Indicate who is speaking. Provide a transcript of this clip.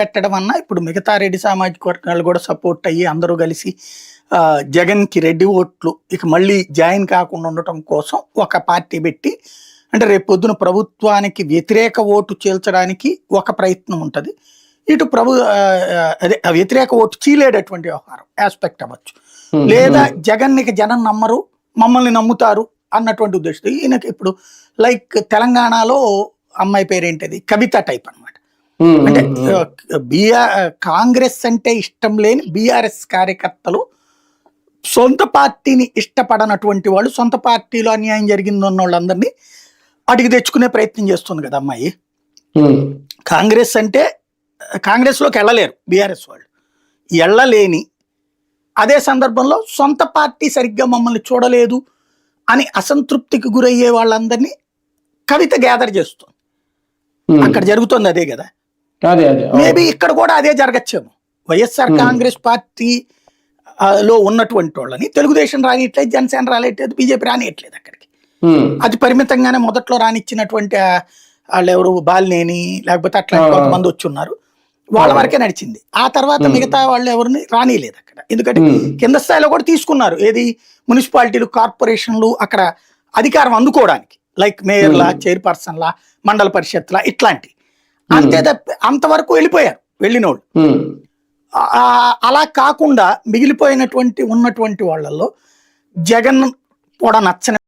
Speaker 1: పెట్టడం అన్నా ఇప్పుడు మిగతా రెడ్డి సామాజిక వర్గాలు కూడా సపోర్ట్ అయ్యి అందరూ కలిసి జగన్ కి రెడ్డి ఓట్లు ఇక మళ్ళీ జాయిన్ కాకుండా ఉండటం కోసం ఒక పార్టీ పెట్టి అంటే రేపు పొద్దున ప్రభుత్వానికి వ్యతిరేక ఓటు చీల్చడానికి ఒక ప్రయత్నం ఉంటది. ఇటు అదే వ్యతిరేక ఓటు చీలేటటువంటి వ్యవహారం ఆస్పెక్ట్ అవ్వచ్చు, లేదా జగన్ కి జనం నమ్మరు మమ్మల్ని నమ్ముతారు అన్నటువంటి ఉద్దేశం. ఈయనకి ఇప్పుడు లైక్ తెలంగాణలో అమ్మాయి పేరేంటది కవిత టైప్ అన్నమాట. అంటే కాంగ్రెస్ అంటే ఇష్టం లేని బీఆర్ఎస్ కార్యకర్తలు సొంత పార్టీని ఇష్టపడనటువంటి వాళ్ళు సొంత పార్టీలో అన్యాయం జరిగిందన్న వాళ్ళందరినీ అడిగి తెచ్చుకునే ప్రయత్నం చేస్తుంది కదా అమ్మాయి. కాంగ్రెస్ అంటే కాంగ్రెస్ లోకి వెళ్ళలేరు బీఆర్ఎస్ వాళ్ళు, వెళ్ళలేని అదే సందర్భంలో సొంత పార్టీ సరిగ్గా మమ్మల్ని చూడలేదు అని అసంతృప్తికి గురయ్యే వాళ్ళందరినీ కవిత గ్యాదర్ చేస్తుంది. అక్కడ జరుగుతుంది అదే కదా. మేబీ ఇక్కడ కూడా అదే జరగచ్చేమో. వైఎస్ఆర్ కాంగ్రెస్ పార్టీ లో ఉన్నటువంటి వాళ్ళని తెలుగుదేశం రానియట్లేదు, జనసేన రానియట్లేదు, బీజేపీ రానియట్లేదు అక్కడికి. అది పరిమితంగానే మొదట్లో రానిచ్చినటువంటి వాళ్ళు ఎవరు బాలినేని లేకపోతే అట్లా కొంతమంది వచ్చి ఉన్నారు, వాళ్ళ వరకే నడిచింది. ఆ తర్వాత మిగతా వాళ్ళు ఎవరిని రానియలేదు అక్కడ. ఎందుకంటే కింద స్థాయిలో కూడా తీసుకున్నారు, ఏది మున్సిపాలిటీలు కార్పొరేషన్లు అక్కడ అధికారం అందుకోవడానికి, లైక్ మేయర్లా చైర్పర్సన్లా మండల పరిషత్లా ఇట్లాంటి. అంతే తప్ప అంతవరకు వెళ్ళిపోయారు వెళ్ళినోళ్ళు. అలా కాకుండా మిగిలిపోయినటువంటి ఉన్నటువంటి వాళ్ళల్లో జగన్ కూడా నచ్చని